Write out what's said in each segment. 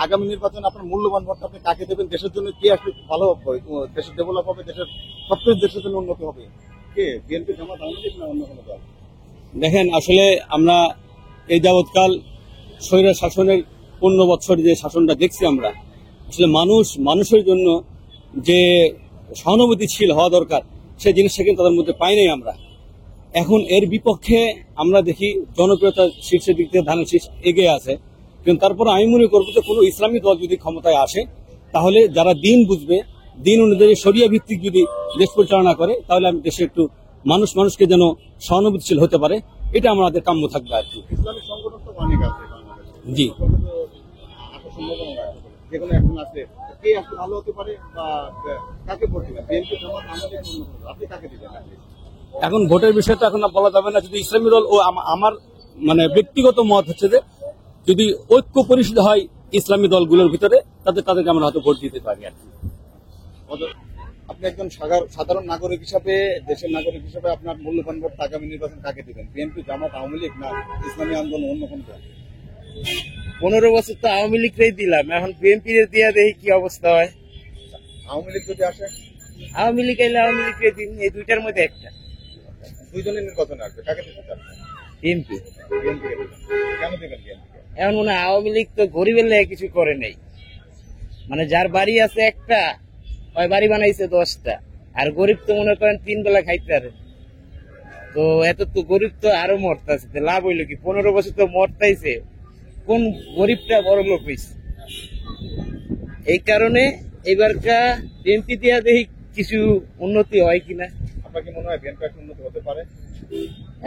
আগামী নির্বাচনে আপনার মূল্যবান ভোট আপনি কাকে দেবেন? দেশের জন্য কি আসলে ভালো হবে, দেশের ডেভেলপ হবে, দেশের সবকিছু দেশের জন্য উন্নতি হবে? কে বিএনপি, জামাত, আওয়ামী লীগ না অন্য কোনো দল? দেখেন, আসলে আমরা এই যাবৎকাল স্বৈর শাসনের 15 বছর যে শাসনটা দেখছি আমরা, আসলে মানুষের জন্য যে সহানুভূতিশীল হওয়া দরকার সেই জিনিসটা কিন্তু তাদের মধ্যে পাই নাই আমরা। এখন এর বিপক্ষে আমরা দেখি জনপ্রিয়তার শীর্ষের দিক থেকে ধানের শীর্ষ এগিয়ে আছে, কিন্তু তারপরে আমি মনে করবো যে কোনো ইসলামী দল যদি ক্ষমতায় আসে তাহলে যারা দিন বুঝবে, দিন অনুযায়ী শরিয়া ভিত্তিক যদি দেশ পরিচালনা করে, তাহলে আমি দেশে একটু মানুষকে যেন সহানুভূতিশীল হতে পারে, এটা আমাদের কাম্য থাকবে আর কি। ইসলামিক সংগঠন তো অনেক আছে বাংলাদেশে, জি, যেগুলো এখন আছে, কে আসলে ভালো হতে পারে বা কাকে ভোট দিবেন? বিএনপি, জামাত, আওয়ামী লীগ, আপনি কাকে দিবেন? এখন ভোটের বিষয়টা এখন বলা যাবে না। যদি ইসলামী দল ও আমার মানে ব্যক্তিগত মত হচ্ছে যে যদি ঐক্য পরিষদ হয় ইসলামী দলগুলোর ভিতরে, তাদেরকে আমরা হয়তো ভোট দিতে পারি আর কি। আপনি একজন সাধারণ নাগরিক হিসাবে, দেশের নাগরিক হিসাবে আপনার মূল্যবান ভোট আগামী নির্বাচন কাকে দিবেন? বিএনপি, জামাত, আওয়ামী লীগ না ইসলামী আন্দোলন, অন্য কোন দল? 15 বছর তো আওয়ামী লীগকেই দিলাম, এখন বিএনপি দিয়া দেখি কি অবস্থা হয়। আওয়ামী লীগ যদি আসে? আওয়ামী লীগ এলে আওয়ামী লীগকে দিন, এই দুইটার মধ্যে একটা। দুইজনের নির্বাচনে আসবে, কাকে দিতে চাচ্ছেন? বিএনপি। বিএনপি কেন দিবেন? বিএনপি এখন মনে হয় আওয়ামী লীগ তো গরিবের লেগে কিছু করে নাই, মানে যার বাড়ি আছে একটা, ওই বাড়ি বানাইছে 10টা, আর গরিব তো মনে করেন 3 বেলা খাইতে পারে, তো এত তো গরিব তো আরো মরতেছে, লাভ হইলো কি? 15 বছর তো মরতাইছে, কোন গরিবটা বড় লোক হয়েছে? এই কারণে এবারকা বিএনপি দিয়া দেখি কিছু উন্নতি হয় কিনা। আপনার কি মনে হয় বিএনপি একটা উন্নতি হতে পারে?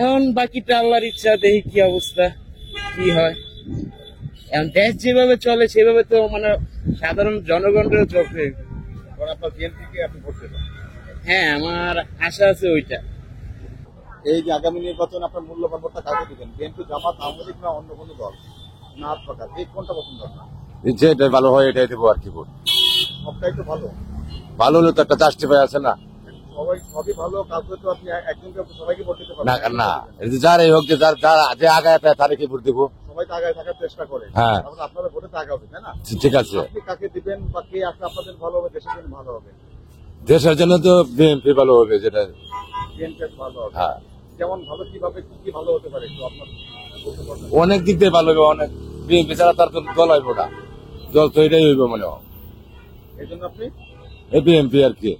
এখন বাকিটা আল্লাহর ইচ্ছা, দেখি কি অবস্থা কি হয়। এখন দেশ যেভাবে চলে সেভাবে তো মানে সাধারণ জনগণেরও চলবে। আপনার বিএনপি কে আপনি ভোট দেবেন? হ্যাঁ, আমার আশা আছে ওইটা। এই যে আগামী নির্বাচন আপনার মূল্যবান ভোটটা কাকে দিবেন? বিএনপি, জামাত, আওয়ামী লীগ না অন্য কোনো দল? না আপনার এই কোনটা পছন্দ আপনার? যেটাই ভালো হয় এটাই দেবো আর কি। ভোট সবটাই তো ভালো, ভালো হলে তো একটা জাস্টিফাই আছে না। সবই ভালো, কাউকে তো আপনি একজনকে সবাইকে ভোট দিতে না পারবেন না, যারাই হোক, যে আগায় তাদেরকে ভোট দেবো। সবাই তো আগায় থাকার চেষ্টা করে, হ্যাঁ, আপনারা ভোটে তো আগা হবে, তাই না? ঠিক আছে। আপনি কাকে দিবেন বা কে আসলে আপনাদের ভালো হবে, দেশের জন্য ভালো হবে? দেশের জন্য তো বিএনপি ভালো হবে, যেটা বিএনপি ভালো হবে। হ্যাঁ, যেমন ভালো কিভাবে কি ভালো হতে পারে একটু আপনার বলতে পারবেন? অনেক দিক দিয়ে ভালো হবে। অনেক বিএনপি ছাড়া তার তো দল হইব না, দল তো এটাই হইব মনে হয়, এই জন্য আপনি বিএনপি আর কি।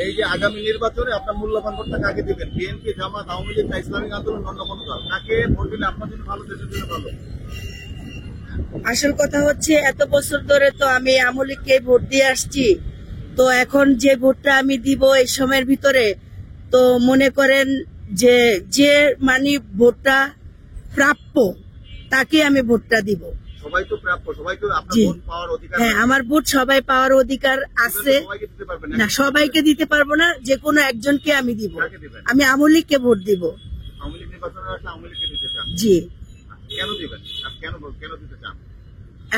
এই যে আগামী নির্বাচনে আপনার মূল্যবান ভোটটা কাকে দিবেন? বিএনপি, জামাত, আওয়ামী লীগ না ইসলামিক আন্দোলন, অন্য কোনো দল? কাকে ভোট দিলে আপনার জন্য ভালো, দেশের জন্য ভালো? আসল কথা হচ্ছে এত বছর ধরে তো আমি আওয়ামী লীগকে ভোট দিয়ে আসছি, তো এখন যে ভোটটা আমি দিব এই সময়ের ভিতরে, তো মনে করেন যে মানে ভোটটা প্রাপ্য তাকে আমি ভোটটা দিব। সবাই তো প্রাপ্য, সবাই তো আপনার জি, ভোট পাওয়ার অধিকার। হ্যাঁ, আমার ভোট সবাই পাওয়ার অধিকার আছে। সবাইকে দিতে পারবেন না, সবাইকে দিতে পারবো না, যে কোনো একজনকে আমি দিব। কাকে দিবেন? আমি আওয়ামী লীগকে ভোট দিব। আওয়ামী লীগ নির্বাচনে আসলে আওয়ামী লীগকে দিতে চান? জি। কেন দিবেন? আর কেন দিতে চান?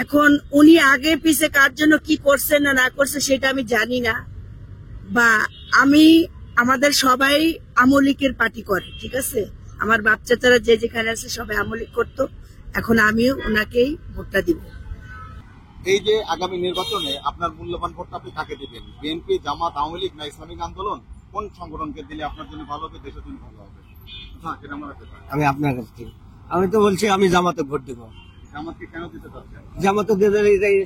এখন উনি আগে পিছে কার জন্য কি করছে না না করছে সেটা আমি জানি না, বা আমাদের সবাই আওয়ামী লীগের পার্টি করে, ঠিক আছে? আমার বাচ্চারা যে যেখানে আছে সবাই আওয়ামী লীগ করতো, এখন আমিও ওনাকেই ভোটটা দিব। এই যে আগামী নির্বাচনে আপনার মূল্যবান ভোটটা আপনি কাকে দিবেন? বিএনপি, জামাত, আওয়ামী লীগ না ইসলামিক আন্দোলন, কোন সংগঠনকে দিলে আপনার জন্য ভালো হবে, দেশের জন্য ভালো হবে? হ্যাঁ, সেটা আমার কাছে। আমি আপনার কাছ থেকে আমি তো বলছি আমি জামাতে ভোট দেবো। জামাতকে কেন দিতে চাচ্ছেন? জামাতে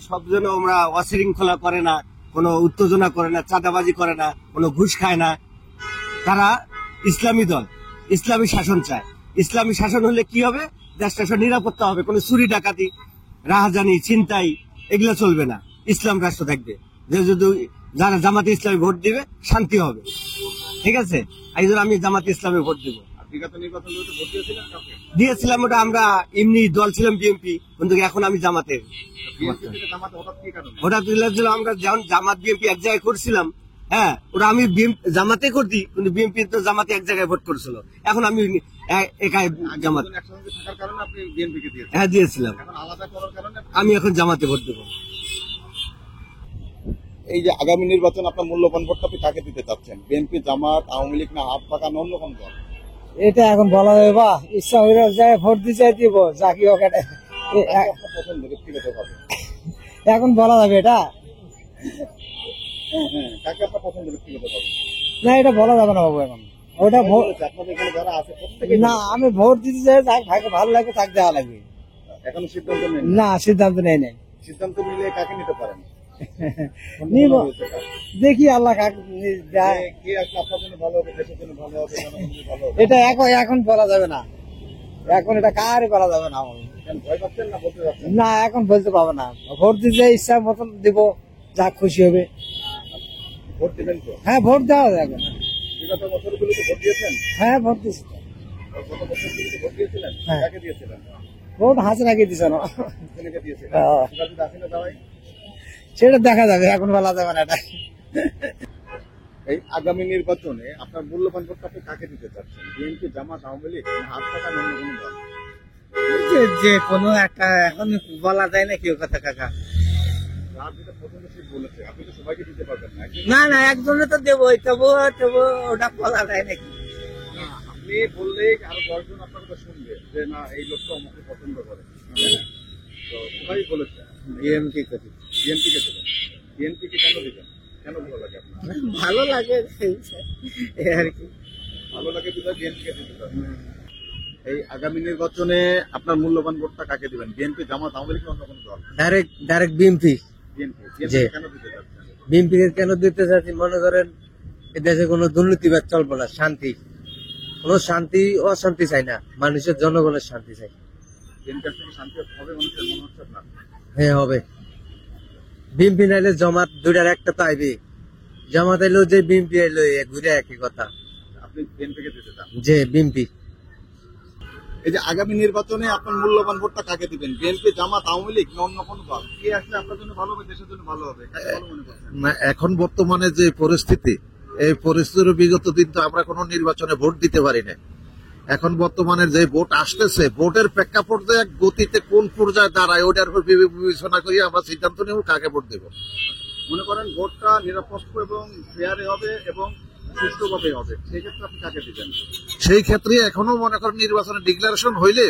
সব জন আমরা অশৃঙ্খলা করে না, কোনো উত্তেজনা করে না, চাঁদাবাজি করে না, কোনো ঘুষ খায় না। তারা ইসলামী দল, ইসলামী শাসন চায়। ইসলামী শাসন হলে কি হবে? দেশটা নিরাপত্তা হবে, কোনো চুরি ডাকাতি, রাহাজানি, ছিনতাই এগুলো চলবে না, ইসলাম রাষ্ট্র থাকবে। যে যদি যারা জামাতে ইসলামী ভোট দিবে শান্তি হবে, ঠিক আছে? এই জন্য আমি জামাতে ইসলামে ভোট দিব। বিগত নির্বাচন ভোট দিয়েছিলেন কাউকে? দিয়েছিলাম, ওটা আমরা এমনি দল ছিলাম বিএনপি, কিন্তু এখন আমি জামাতে। ওটা তুলেছিল আমরা যখন জামাত বিএনপি এক জায়গায় করছিলাম, হ্যাঁ, ওটা আমি জামাতে করছি, কিন্তু বিএনপি তো জামাতে এক জায়গায় ভোট করছিল। এখন আমি একাই জামাত, হ্যাঁ, দিয়েছিলাম। আমি এখন জামাতে ভোট দেবো। এই যে আগামী নির্বাচন আপনার মূল্যবান ভোটটা আপনি কাকে দিতে চাচ্ছেন? বিএনপি, জামাত, আওয়ামী লীগ না হাত পাকা অন্য কোন দল? এটা এখন বলা যাবে বা ইচ্ছা হইলে যায় ভোট দিতে দিব, যা কি হোক কাকে আপনার পছন্দ ব্যক্তিগতভাবে? এখন বলা যাবে এটা? হ্যাঁ, কাকে আপনার পছন্দ ব্যক্তিগতভাবে? না, এটা বলা যাবে না বাবু এখন। ওটা ভোট আপনাদের এখানে যারা আছে প্রত্যেকে না, আমি ভোট দিতে চাই, যাকে ভালো লাগে তাকে দেওয়া লাগবে। এখনো সিদ্ধান্ত নেন? না, সিদ্ধান্ত নেই নাই। সিদ্ধান্ত নিলে কাকে নিতে পারেন? নিব, সম্ভাবনা রয়েছে কার? দেখি আল্লাহ কাকে দেয়। কে আসলে আপনার জন্য ভালো হবে, দেশের জন্য ভালো হবে, জনগণের জন্য ভালো হবে? এটা এখন বলা যাবে না, এখন এটা কারই বলা যাবে না। কেন ভয় পাচ্ছেন না বলতে যাচ্ছেন? না, এখন বলতে পারবো না। ভোট দিতে ইচ্ছা মতন দিব, যা খুশি হবে। ভোট দিবেন তো? হ্যাঁ, ভোট দেওয়া যাবে। বিগত বছরগুলোতে ভোট দিয়েছেন? হ্যাঁ, ভোট দিচ্ছি। গত বছরগুলোতে ভোট দিয়েছিলেন? হ্যাঁ। কাকে দিয়েছিলেন? ভোট হাসিনাকে দিছে না, ছেলেকে দিয়েছিলেন? হ্যাঁ। সিরাজুল হাসিনা দাওয়াই? সেটা দেখা যাবে, এখন বলা যাবে না এটা। এই আগামী নির্বাচনে আপনার মূল্যবান ভোটটা আপনি কাকে দিতে চাচ্ছেন? বিএনপি, জামাত, আওয়ামী লীগ, না হাত পাকা অন্য কোনো দল? যে কোনো একটা এখন বলা যায় না কি কথা কাকা। যার যেটা পছন্দশীল বলেছে, আপনি তো সবাইকে দিতে পারবেন না। না, একজনে তো দেবই, তবু ওটা বলা যায় নাকি। আপনি বললেই আরো 10 জন আপনার কথা শুনবে যে না এই লোকটা আমাকে পছন্দ করে। তো সবাই বলেছে বিএনপি করি, বিএনপি কে দেবেন। বিএনপি কে কেন দিবেন? কেন ভালো লাগে আপনার? ভালো লাগে এই আর কি। ভালো লাগে বিধায় বিএনপি কে দিতে চান। এই আগামী নির্বাচনে আপনার মূল্যবান ভোটটা কাকে দিবেন? বিএনপি, জামাত, আওয়ামী লীগ, অন্য কোনো দল? Direct BNP. বিএনপি জি। কেন দিতে চাচ্ছেন? বিএনপি কেন দিতে চাচ্ছি, মনে করেন এ দেশে কোনো দুর্নীতিবাদ চলবে না, শান্তি, কোনো শান্তি অশান্তি চাই না, মানুষের জনগণের শান্তি চাই। বিএনপির থেকে শান্তি হবে মানুষের মনে হচ্ছে না? হ্যাঁ, হবে। বিএনপি নাইলে জমাত, দুইটার একটা তো আইবে। জামাত এলো যে বিএনপি এলো, ঘুরে একই কথা। আপনি বিএনপি কে দিতে চান? যে বিএনপি। এই যে আগামী নির্বাচনে আপনার মূল্যবান ভোটটা কাকে দিবেন? বিএনপি, জামাত, আওয়ামী লীগ, না অন্য কোনো দল? কে আসলে আপনার জন্য ভালো হবে, দেশের জন্য ভালো হবে? কাকে ভালো মনে করছেন? না, এখন বর্তমানে যে পরিস্থিতি, এই পরিস্থিতির বিগত দিন তো আমরা কোনো নির্বাচনে ভোট দিতে পারি না। এখন বর্তমানে যে ভোট আসতেছে, ভোটের প্রেক্ষাপটে এক গতিতে কোন পর্যায়ে দাঁড়ায় ওটার উপর বিবেচনা করি আমরা সিদ্ধান্ত নেব কাকে ভোট দেব। মনে করেন ভোটটা নিরপেক্ষ এবং ফেয়ারে হবে এবং সুষ্ঠুভাবে হবে, সেই ক্ষেত্রে আপনি কাকে দিবেন? সেই ক্ষেত্রে এখনো মনে করেন নির্বাচনে ডিক্লারেশন হইলে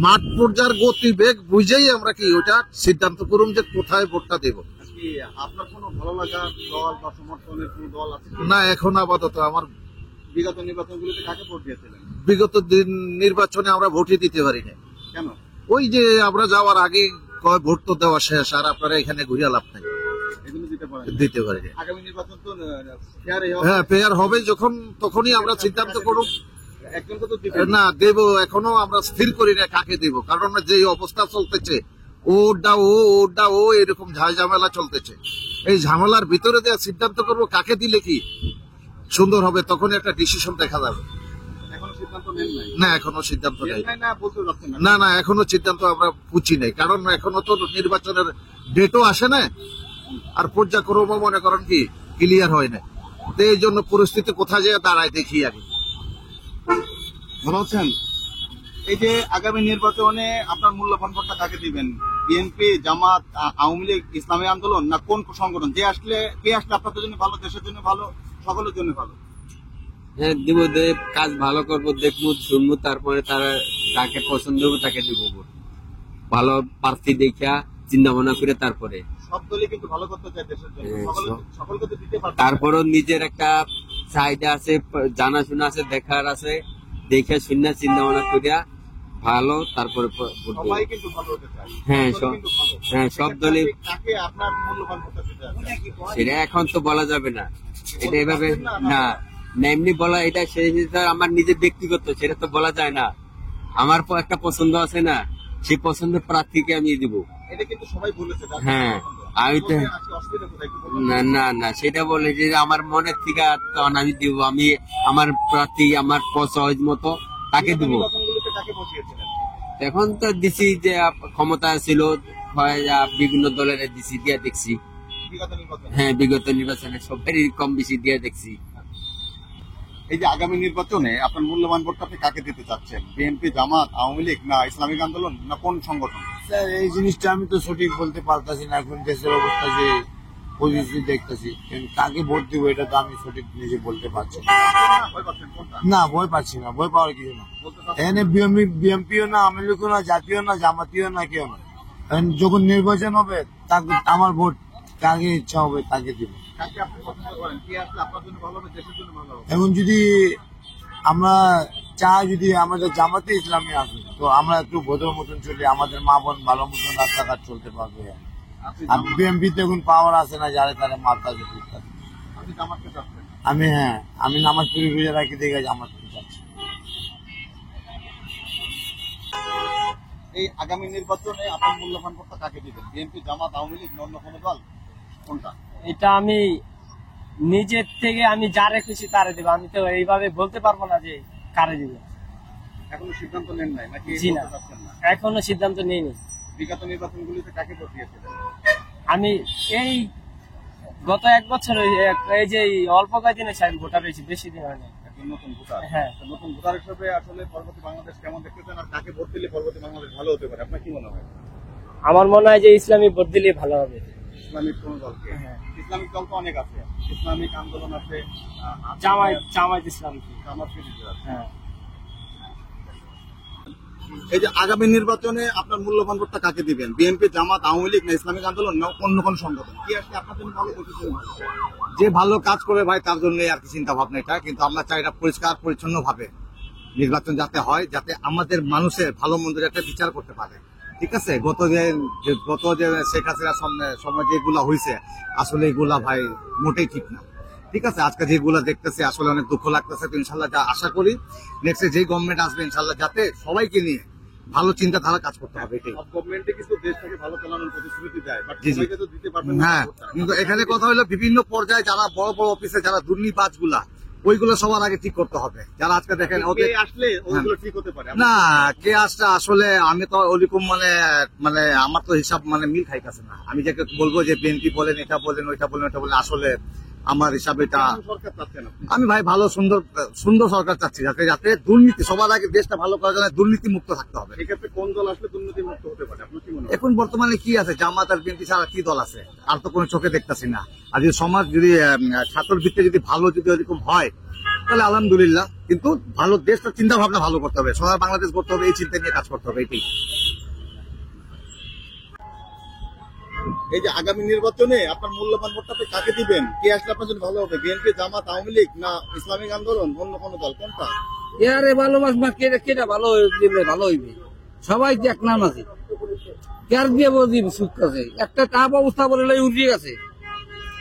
মাঠ পর্যায়ের গতিবেগ বুঝেই আমরা কি ওটা সিদ্ধান্ত করুন যে কোথায় ভোটটা দেব। কি আপনার কোনো ভালো লাগা দল বা সমর্থনের কোনো দল আছে? না, এখন আপাতত আমার বিগত নির্বাচনগুলোতে কাকে ভোট দিয়েছিলেন? বিগত দিন নির্বাচনে আমরা ভোটই দিতে পারি না। কেন? ওই যে আমরা যাওয়ার আগে কয় ভোট তো দেওয়া শেষ, আর আপনারা এখানে ঘুরে লাভ নাই, এগুলো দিতে পারেন? দিতে পারি না। আগামী নির্বাচন তো ফেয়ারে হবে, হ্যাঁ, পেয়ার হবে যখন তখনই আমরা সিদ্ধান্ত করব। একজনকে তো দিবেন। না, দেব এখনো আমরা স্থির করি না কাকে দেব, কারণ যে অবস্থা চলতেছে ওটা এরকম ঝামেলা চলতেছে। এই ঝামেলার ভিতরে যে সিদ্ধান্ত করব কাকে দিলে কি সুন্দর হবে, তখন একটা ডিসিশন দেখা যাবে। এখনো সিদ্ধান্ত নেন নাই? না, এখনো সিদ্ধান্ত নেই। না বলতে যাচ্ছেন না? না, এখনো সিদ্ধান্ত আমরা বুঝি নাই, কারণ এখনো তো নির্বাচনের ডেটও আসে না, আর পর্যায়ক্রমও মনে করেন কি ক্লিয়ার হয় না। তো এই জন্য পরিস্থিতি কোথায় যায় দাঁড়ায় দেখি আগে। ভালো আছেন? এই যে আগামী নির্বাচনে আপনার মূল্যবান ভোটটা কাকে দিবেন? বিএনপি, জামাত, আওয়ামী লীগ, ইসলামী আন্দোলন, না কোন সংগঠন? কে আসলে আপনাদের জন্য ভালো, দেশের জন্য ভালো, সকলের জন্য ভালো? হ্যাঁ, দিব, কাজ ভালো করবো, দেখবো, শুনবো, তারপরে তারা যাকে পছন্দ হবে তাকে দিব ভোট। ভালো প্রার্থী দেখা চিন্তা ভাবনা করে তারপরে। সব দলই কিন্তু ভালো করতে চায় দেশের জন্য, সকলকে তো দিতে পারবে না। তারপরও নিজের একটা চাহিদা আছে, জানাশোনা আছে, দেখার আছে, দেখে শুনে চিন্তা ভাবনা করিয়া ভালো তারপরে ভোট দেব। সবাই কিন্তু ভালো হতে চায়। হ্যাঁ, সব দলই কিন্তু ভালো। হ্যাঁ, সব দলই। কাকে আপনার মূল্যবান ভোটটা দিতে চাচ্ছেন? সেটা এখন তো বলা যাবে না, এটা এভাবে না এমনি বলা, এটা সেই আমার নিজের ব্যক্তিগত, সেটা তো বলা যায় না। আমার একটা পছন্দ আছে না, সেই পছন্দের প্রার্থীকে আমি দিব। এটা কিন্তু সবাই বলেছে। হ্যাঁ, আমি তো অসুবিধা কোথায় একটু বলুন। না সেটা বলে যে আমার মনের থেকে তখন আমি দিব, আমি আমার প্রার্থী আমার পছন্দ মতো তাকে দিব। নির্বাচনগুলোতে কাকে বসিয়েছিলেন? এখন তো দিছি যে ক্ষমতা ছিল বিভিন্ন দলের দিছি দিয়া দেখছি। বিগত নির্বাচনে? হ্যাঁ, বিগত নির্বাচনে সবারই কম বেশি দিয়া দেখছি। এই যে আগামী নির্বাচনে আপনার মূল্যবান ভোটটা আপনি কাকে দিতে চাচ্ছেন? বিএনপি, জামাত, আওয়ামী লীগ, না ইসলামিক আন্দোলন, না কোন সংগঠন? স্যার, এই জিনিসটা আমি তো সঠিক বলতে পারতাছি না, এখন দেশের অবস্থা যে পজিশন দেখতেছি, কিন্তু কাকে ভোট দিব এটা তো আমি সঠিক নিজে বলতে পারছি না। ভয় পাচ্ছেন কোনটা? না, ভয় পাচ্ছি না, ভয় পাওয়ার কিছু না। বলতে চাচ্ছেন? এখানে বিএমপিও না, আওয়ামী লীগও না, জাতীয় না, জামাতীয় না, কেউ না। এখন যখন নির্বাচন হবে তাকে আমার ভোট কাকে ইচ্ছা হবে তাকে দিব। কাকে আপনি পছন্দ করেন? কে আসলে আপনার জন্য ভালো হবে, দেশের জন্য ভালো হবে? এখন যদি আমরা চাই যদি আমাদের জামাতে ইসলামী আসে, তো আমরা একটু ভদ্র মতন চলি, আমাদের মা বোন ভালো মতন রাস্তাঘাট চলতে পারবে। আপনি আর বিএমপিতে এখন পাওয়ার আছে না, যারা তারা মারতাছে টুকটাক। আপনি জামাতকে চাচ্ছেন? আমি নামাজ পড়ে রোজা রাখি দেখে জামাত চাচ্ছি। এই আগামী নির্বাচনে আপনার মূল্যবান ভোটটা কাকে দিবেন? বিএনপি, জামাত, আওয়ামী লীগ, অন্য কোনো দল, কোনটা? এটা আমি নিজের থেকে আমি যারে খুশি তারে দেবো, আমি তো এইভাবে বলতে পারবো না যে কারে দিব। এখনো সিদ্ধান্ত নেন নাই নাকি জি না, বলতে চাচ্ছেন না? এখনো সিদ্ধান্ত নেইনি। বিগত নির্বাচনগুলিতে কাকে ভোট দিয়েছিলেন? আমি এই গত এক বছর এই যে অল্প কয়েকদিনে আমি ভোটার হয়েছি, বেশি দিন হয়নি। একজন নতুন ভোটার। হ্যাঁ। তো নতুন ভোটার হিসেবে আসলে পরবর্তী বাংলাদেশ কেমন দেখতেছেন, আর কাকে ভোট দিলে পরবর্তী বাংলাদেশ ভালো হতে পারে আপনার কি মনে হয়? আমার মনে হয় যে ইসলামী ভোট দিলে ভালো হবে। ইসলামিক কোন দলকে? হ্যাঁ। ইসলামিক দল তো অনেক আছে, ইসলামিক আন্দোলন আছে, জামায়াত ইসলামী। জামাতকে দিতে যাচ্ছে। হ্যাঁ। এই যে আগামী নির্বাচনে আপনার মূল্যবান ভোটটা কাকে দিবেন? বিএনপি, জামাত, আওয়ামী লীগ, না ইসলামিক আন্দোলন, না অন্য কোন সংগঠন? কি আসলে আপনার জন্য ভালো করতে? যে ভালো কাজ করে ভাই তার জন্য আর কি চিন্তা ভাবনা এটা, কিন্তু আমরা চাই এটা পরিষ্কার পরিচ্ছন্ন ভাবে নির্বাচন যাতে হয়, যাতে আমাদের মানুষের ভালো মন্দ যাতে বিচার করতে পারে। ঠিক আছে, গত যে শেখ হাসিনার সময় যেগুলা হয়েছে আসলে এগুলা ভাই মোটেই ঠিক না। ঠিক আছে, আজকে যেগুলা দেখতেছে আসলে অনেক দুঃখ লাগতেছে। তো ইনশাল্লাহ যা আশা করি নেক্সট যে গভর্নমেন্ট আসবে ইনশাল্লাহ যাতে সবাইকে নিয়ে ভালো চিন্তাধারা কাজ করতে হবে এটাই। গভর্নমেন্টে কিন্তু দেশটাকে ভালো চালানোর প্রতিশ্রুতি দেয়, বাট জি, জি। সবাইকে তো দিতে পারবেন না হ্যাঁ, ভোটটা। কিন্তু এখানে কথা হলো বিভিন্ন পর্যায়ে যারা বড় বড় অফিসে যারা দুর্নীতিবাজ গুলা ওইগুলো সবার আগে ঠিক করতে হবে। যারা আজকে দেখেন কে ওদের আসলে ওইগুলো ঠিক হতে পারে? না কে আসছে আসলে আমি তো ওরকম মানে আমার তো হিসাব মিল খাইতেছে না। আমি যাকে বলবো যে বিএনপি বলেন, এটা বলেন, ওইটা বলেন, ওইটা বলেন, আসলে আমার হিসাবে এটা কোন সরকার চাচ্ছেন আপনি? আমি ভাই ভালো সুন্দর সরকার চাচ্ছি, যাতে দুর্নীতি সবার আগে দেশটা ভালো করার জন্য দুর্নীতি মুক্ত থাকতে হবে। সেক্ষেত্রে কোন দল আসলে দুর্নীতি মুক্ত হতে পারে আপনার কি মনে হয়? এখন বর্তমানে কি আছে, জামাত আর বিএনপি ছাড়া কি দল আছে? আর তো কোনো চোখে দেখতেছি না। আর যদি সমাজ যদি ছাত্র ভিত্তিতে যদি ভালো যদি ওরকম হয় তাহলে আলহামদুলিল্লাহ, কিন্তু ভালো দেশটা চিন্তা ভাবনা ভালো করতে হবে, সবাই বাংলাদেশ করতে হবে, এই চিন্তা নিয়ে কাজ করতে হবে এটাই। এই যে আগামী নির্বাচনে আপনার মূল্যবান ভোটটা আপনি কাকে দিবেন? কে আসলে আপনার জন্য ভালো হবে? বিএনপি, জামাত, আওয়ামী লীগ, না ইসলামিক আন্দোলন, অন্য কোনো দল, কোনটা? ইয়ারে ভালোবাসবা কেটা ভালো দিলে ভালো হইবে, সবাই তো এক নাম আছে, কার দিয়ে বদিব সুখ আছে, একটা কাপ অবস্থা বলে উঠিয়ে গেছে।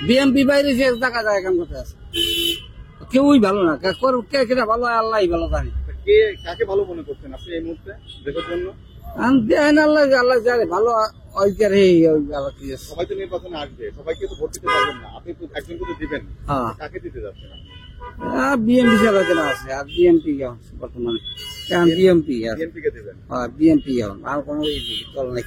বিএমপি বাইরে সে দেখা যায় এখান কথা আছে, কেউই ভালো না, কে কেটা ভালো আল্লাহ ভালো জানে। কে কাকে ভালো মনে করছেন আপনি এই মুহূর্তে দেশের জন্য? আল্লাহ জানে ভালো সবাই তো নির্বাচনে আসবে, সবাইকে তো ভোট দিতে পারবেন না, আপনি তো একজনকে তো দিবেন। হ্যাঁ। কাকে দিতে যাচ্ছেন? বিএমপি ছাড়া কেন আছে, আর বিএমপি বর্তমানে বিএমপি বিএনপি কে দিবেন? বিএমপি আর কোনো দল নেই।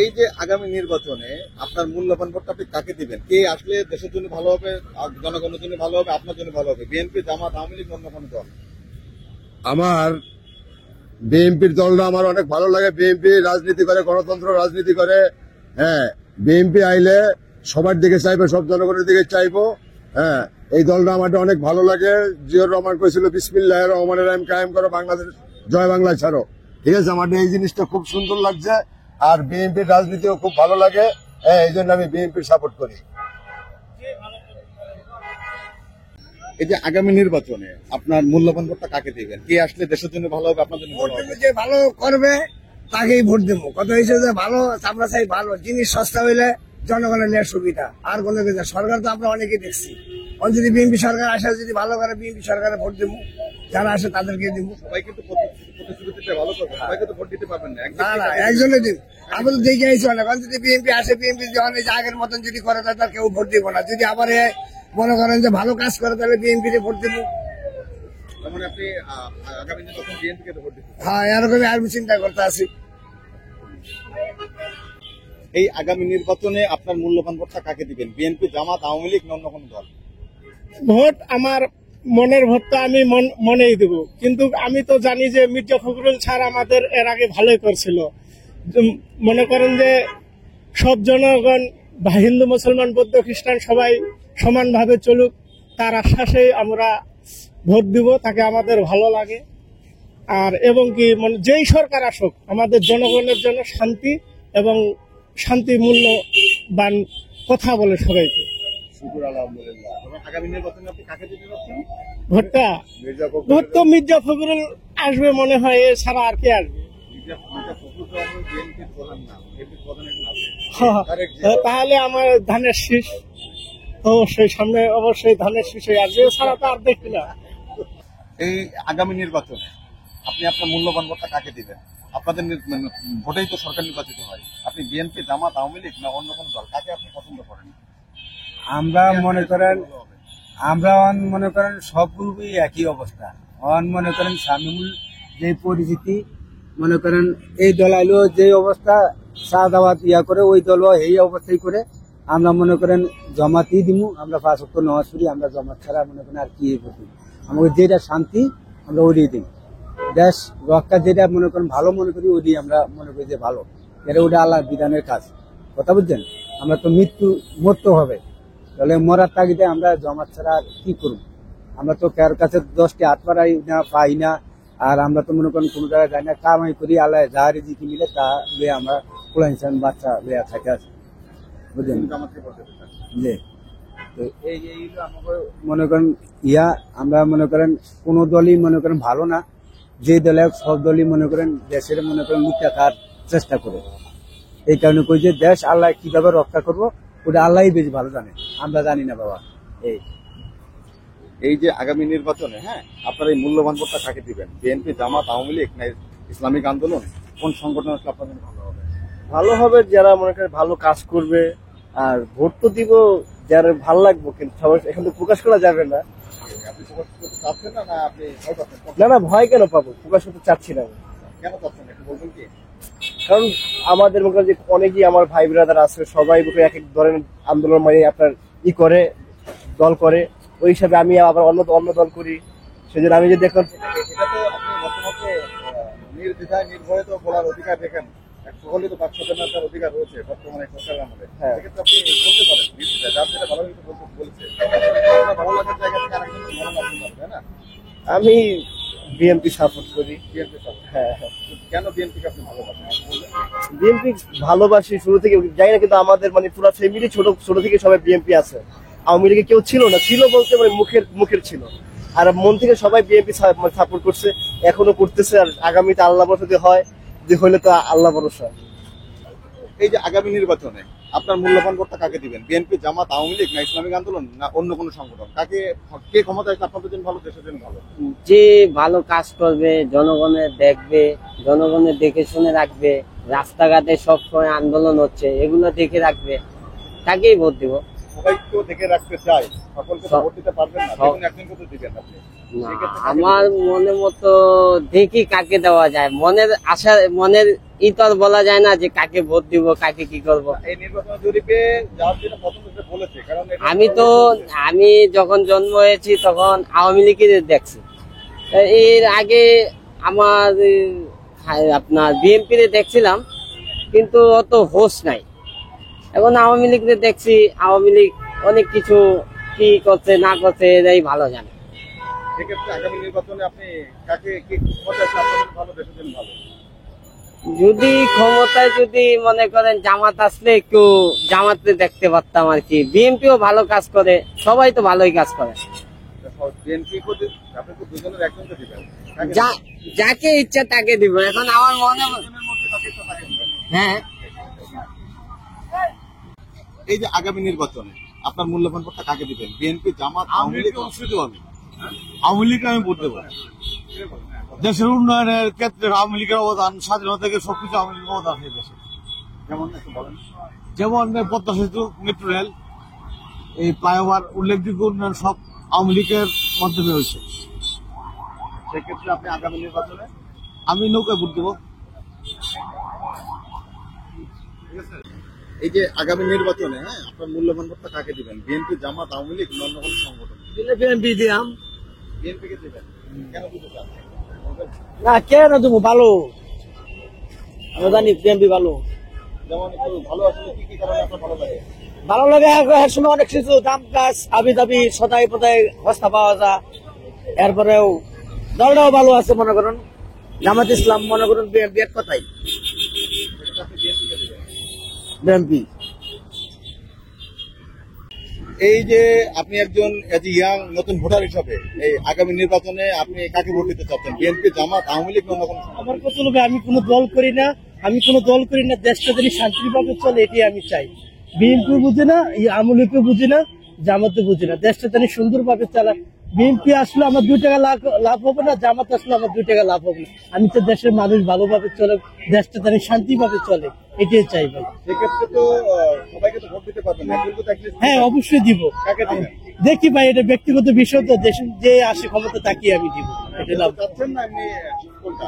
এই যে আগামী নির্বাচনে আপনার মূল্যবান ভোটটা আপনি কাকে দিবেন? কে আসলে দেশের জন্য ভালো হবে, আর জনগণের জন্য ভালো হবে, আপনার জন্য ভালো হবে? বিএনপি, জামাত, আওয়ামী লীগ, অন্য কোনো দল? আমার বিএনপির দলটা আমার অনেক ভালো লাগে। বিএনপি রাজনীতি করে, গণতন্ত্র রাজনীতি করে। হ্যাঁ, বিএনপি আইলে সবার দিকে চাইবো, সব জনগণের দিকে চাইবো। হ্যাঁ, এই দলটা আমার অনেক ভালো লাগে। জিয়র রহমান কইছিল বিসমিল্লাহির রহমানির রহিম কায়েম করো বাংলাদেশ, জয় বাংলা ছাড়ো। ঠিক আছে, আমার এই জিনিসটা খুব সুন্দর লাগছে। আর বিএনপির রাজনীতিও খুব ভালো লাগে, এই জন্য আমি বিএনপির সাপোর্ট করি। এই যে আগামী নির্বাচনে আপনার মূল্যবান ভোটটা কাকে দিবেন? কে আসলে দেশের জন্য ভালো হবে, আপনার জন্য ভালো হবে? যে ভালো করবে তাকেই ভোট দেবো। কথা হয়েছে যে ভালো আমরা চাই, ভালো জিনিস সস্তা হইলে জনগণের নেওয়ার সুবিধা। আর কোনো কিছু সরকার তো আমরা অনেকেই দেখছি, যদি বিএনপি সরকার আসে যদি ভালো করে বিএনপি সরকারে ভোট দেবো, যারা আসে তাদেরকে দিব। সবাই কিন্তু প্রতিশ্রুতিতে ভালো করবে, সবাইকে তো ভোট দিতে পারবেন না। না একজনে দিব। আমি তো দেখে আইছি অনেক, যদি বিএনপি আসে, বিএনপি যখন আগের মতন যদি করে তার কেউ ভোট দিব না। যদি আবার মনে করেন যে ভালো কাজ করে তাহলে বিএনপি ভোট দেবো। মানে আপনি আগামী নির্বাচন বিএনপি কে ভোট দিবেন? হ্যাঁ, এরকমই আমি চিন্তা করতে আছি। এই আগামী নির্বাচনে আপনার মূল্যবান ভোটটা কাকে দিবেন? বিএনপি, জামাত, আওয়ামী লীগ, না অন্য কোনো দল? ভোট আমার মনের ভোটটা আমি মনেই দেব, কিন্তু আমি তো জানি যে মির্জা ফখরুল স্যার আমাদের এর আগে ভালোই করছিল। মনে করেন যে সব জনগণ বা হিন্দু মুসলমান বৌদ্ধ খ্রিস্টান সবাই সমানভাবে চলুক, তার আশ্বাসে আমরা ভোট দিব। তাকে আমাদের ভালো লাগে। আর এবং কি মানে যেই সরকার আসুক আমাদের জনগণের জন্য শান্তি এবং শান্তি মূল্যবান কথা বলে সবাইকে। শুকুর আলহামদুলিল্লাহ। এবং আগামী নির্বাচনে আপনি কাকে দিতে যাচ্ছেন? ভোট তো মির্জা ফখরুল আসবে মনে হয়, এছাড়া আর কে আসবে? তাহলে আমার ধানের শীষ অবশ্যই সামনে, অবশ্যই ধানের শীষে আসবে, এছাড়া তো আর দেখি না। এই আগামী নির্বাচনে আপনি আপনার মূল্যবান ভোটটা কাকে দিবেন? আপনাদের ভোটেই তো সরকার নির্বাচিত হয়। আপনি বিএনপি, জামাত, আওয়ামী লীগ না অন্য কোন দল, কাকে আপনি পছন্দ করেন? আমরা মনে করেন সবগুলোই একই অবস্থা। মনে করেন শামীমুল যে পরিস্থিতি, মনে করেন এই দল আইলো যে অবস্থা চা দাওয়াত করে, ওই দল এই অবস্থায় করে। আমরা মনে করেন জমাতই দিমু, আমরা 5 ওয়াক্ত নামাজ পড়ি, আমরা জমাত ছাড়া মনে করেন আর কি করি। আমাকে যেটা শান্তি আমরা ওটাই দিই। দেশ রক্ষা যেটা মনে করেন ভালো মনে করি, ওটাই আমরা মনে করি যে ভালো। এটা ওটা আল্লাহ বিধানের কাজ, কথা বুঝছেন? আমরা তো মরতে হবে, তাহলে মরার তাগিদে আমরা জমাত ছাড়া আর কি করব? আমরা তো কার কাছে 10টি হাত পাড়াই না, পাই না। আর আমরা তো মনে করেন কোনো জায়গায় যাই না, কামাই করি, আল্লাহ যা রিজিক মিলে তা লিয়ে আমরা কোলা ইনসান বাচ্চা লিয়া থাকে আছে, বুঝলেন? জি। তো এই আমাকে মনে করেন আমরা মনে করেন কোনো দলই মনে করেন ভালো না। যে দলে সব দলই মনে করেন দেশের মনে করেন মুখ রাখার চেষ্টা করে। এই কারণে কই যে দেশ আল্লাহ কিভাবে রক্ষা করব ওটা আল্লাহই বেশি ভালো জানে, আমরা জানি না বাবা। এই যে আগামী নির্বাচনে আপনার এই মূল্যবান ভোটটা কাকে দিবেন? বিএনপি, জামাত, আওয়ামী লীগ না ইসলামিক আন্দোলন, কোন সংগঠন আসলে আপনাদের ভালো হবে? ভালো হবে যারা মনে করেন ভালো কাজ করবে। আর ভোট তো দিব যারা ভালো লাগবে, কিন্তু সবাই এখন তো প্রকাশ করা যাবে না। আপনি প্রকাশ করতে চাচ্ছেন না? না আপনি ভয় পাচ্ছেন? না ভয় কেন পাবো, প্রকাশ করতে চাচ্ছি না। কেন চাচ্ছেন একটু বলবেন কি? কারণ আমাদের মনে করেন যে অনেকেই আমার ভাই ব্রাদার আছে, সবাই এক এক ধরনের আন্দোলন মানে আপনার করে দল করে, ওই হিসাবে আমি আবার অন্য দল করি। সেজন্য আমি যে দেখলাম এটা তো আপনি বর্তমানে নির্দ্বিধায় নির্ভয়ে তো বলার অধিকার দেখেন, সকলেই তো বাক স্বাধীনতার অধিকার রয়েছে বর্তমানে সরকারের আমলে। সেক্ষেত্রে আপনি বলতে পারেন নির্দ্বিধায়, যার যেটা ভালো বলছে, ভালো লাগার জায়গা থেকে আরেকজন ভালো লাগতে পারবে, তাই না? আমি বিএনপি সাপোর্ট করি। BNP support? হ্যাঁ। কেন বিএনপিকে আপনি ভালোবাসেন? বিএনপি ভালোবাসি শুরু থেকে, জানি না, কিন্তু আমাদের মানে পুরো ফ্যামিলি ছোট থেকে সবাই বিএনপি আছে। আওয়ামী লীগে কেউ ছিল না, ছিল বলতে মানে মুখের ছিল। আর মন থেকে সবাই বিএনপি সাপোর্ট করছে, এখনো করতেছে। আর আগামীতে আল্লাহ ভরসা যদি হয়, যে হইলে তো আল্লাহ ভরসা। এই যে আগামী নির্বাচনে আপনার মূল্যবান ভোটটা কাকে দিবেন? বিএনপি, জামাত, আওয়ামী লীগ না ইসলামিক আন্দোলন না অন্য কোনো সংগঠন, কে ক্ষমতা আসলে আপনাদের জন্য ভালো, দেশের জন্য ভালো? যে ভালো কাজ করবে, জনগণের দেখবে, জনগণের দেখে শুনে রাখবে, রাস্তাঘাটে সবসময় আন্দোলন হচ্ছে এগুলো দেখে রাখবে, তাকেই ভোট দিব। সবাই তো দেখে রাখতে চাই, সকলকে ভোট দিতে পারবেন না, একজনকে তো দিবেন আপনি। আমার মনের মতো দেখি কাকে দেওয়া যায়, মনের আশা, মনের ইতর বলা যায় না যে কাকে ভোট দিব, কাকে কি করব। এই নির্বাচন জরিপে যার যেটা পছন্দ সেটা বলেছে, কারণ আমি যখন জন্ম হয়েছি তখন আওয়ামী লীগের দেখছি, এর আগে আমার আপনার বিএনপির দেখছিলাম, কিন্তু অত হোশ নাই। এখন আওয়ামী লীগের দেখছি, আওয়ামী লীগ অনেক কিছু কি করছে না করছে এরাই ভালো জানে। সেক্ষেত্রে আগামী নির্বাচনে আপনি কাকে কি ক্ষমতা আসলে আপনাদের ভালো, দেশের জন্য ভালো? যদি ক্ষমতায় যদি মনে করেন জামাত আসলে একটু জামাতে দেখতে পারতাম আর কি। বিএনপিও ভালো কাজ করে, সবাই তো ভালোই কাজ করে। বিএনপি আপনি তো দুজনের একজনকে দিবেন, যাকে ইচ্ছা তাকে দিব। এখন আমার মনে এই যে আগামী নির্বাচনে আপনার মূল্যবান ভোটটা কাকে দিবেন? বিএনপি, জামাত, আওয়ামী লীগ? আওয়ামী লীগকে আমি ভোট দেবো। দেশের উন্নয়নের ক্ষেত্রে আওয়ামী লীগের অবদান, স্বাধীনতা থেকে সবকিছু আওয়ামী লীগের অবদান আছে দেশে। যেমন পদ্মা সেতু, মেট্রো রেল, এই ফ্লাইওভার, উল্লেখযোগ্য উন্নয়ন সব আওয়ামী লীগের মাধ্যমে হয়েছে। সেক্ষেত্রে আপনি আগামী নির্বাচনে? আমি নৌকায় ভোট দেবো। এই যে আগামী নির্বাচনে আপনার মূল্যবান ভোটটা কাকে দিবেন? বিএনপি, জামাত, আওয়ামী লীগ না অন্য কোনো সংগঠন? বিএনপি দিলাম। বিএনপি কে দিবেন? কেন দিতে চান? না কেন দেবো, ভালো, আমরা জানি বিএনপি ভালো। যেমন একটু ভালো আসলে কি কি কারণে আপনার ভালো লাগে? ভালো লাগে এর সময় অনেক কিছু দাম কাজ আবি দাবি সদাই পদাই হস্তা পাওয়া যায়। এরপরেও দলটাও ভালো আছে মনে করুন, জামাত ইসলাম মনে করুন বিএনপি এক কথাই বিএনপি। এই যে আপনি একজন ইয়াং নতুন ভোটার হিসাবে এই আগামী নির্বাচনে আপনি কাকে ভোট দিতে চাচ্ছেন? বিএনপি, জামাত, আওয়ামী লীগ না অন্য কোনো? আমার কথা হলো আমি কোনো দল করি না, দেশটা যদি শান্তিভাবে চলে এটাই আমি চাই। বিএনপি বুঝি না, আওয়ামী লীগকে বুঝি না, জামাতে বুঝি না, দেশটা যেন সুন্দরভাবে চালায়। বিএনপি আসলে আমার 2 টাকা লাভ হবে না, জামাত আসলে আমার 2 টাকা লাভ হবে না। আমি তো দেশের মানুষ ভালোভাবে চলে, দেশটা যেন শান্তিভাবে চলে এটাই চাই ভাই। সেক্ষেত্রে তো সবাইকে তো ভোট দিতে পারবেন না, কিন্তু তো at least হ্যাঁ অবশ্যই দিব। কাকে দিবেন? দেখি ভাই, এটা ব্যক্তিগত বিষয় তো, দেশে যে আসে ক্ষমতা তাকিয়ে আমি দিব। এটা লাভ চাচ্ছেন না এমনি কোনটা?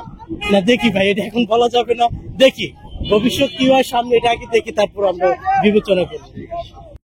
না, দেখি ভাই, এটা এখন বলা যাবে না, দেখি ভবিষ্যৎ কি হয় সামনে, এটা আগে দেখি, তারপর আমরা বিবেচনা করবো।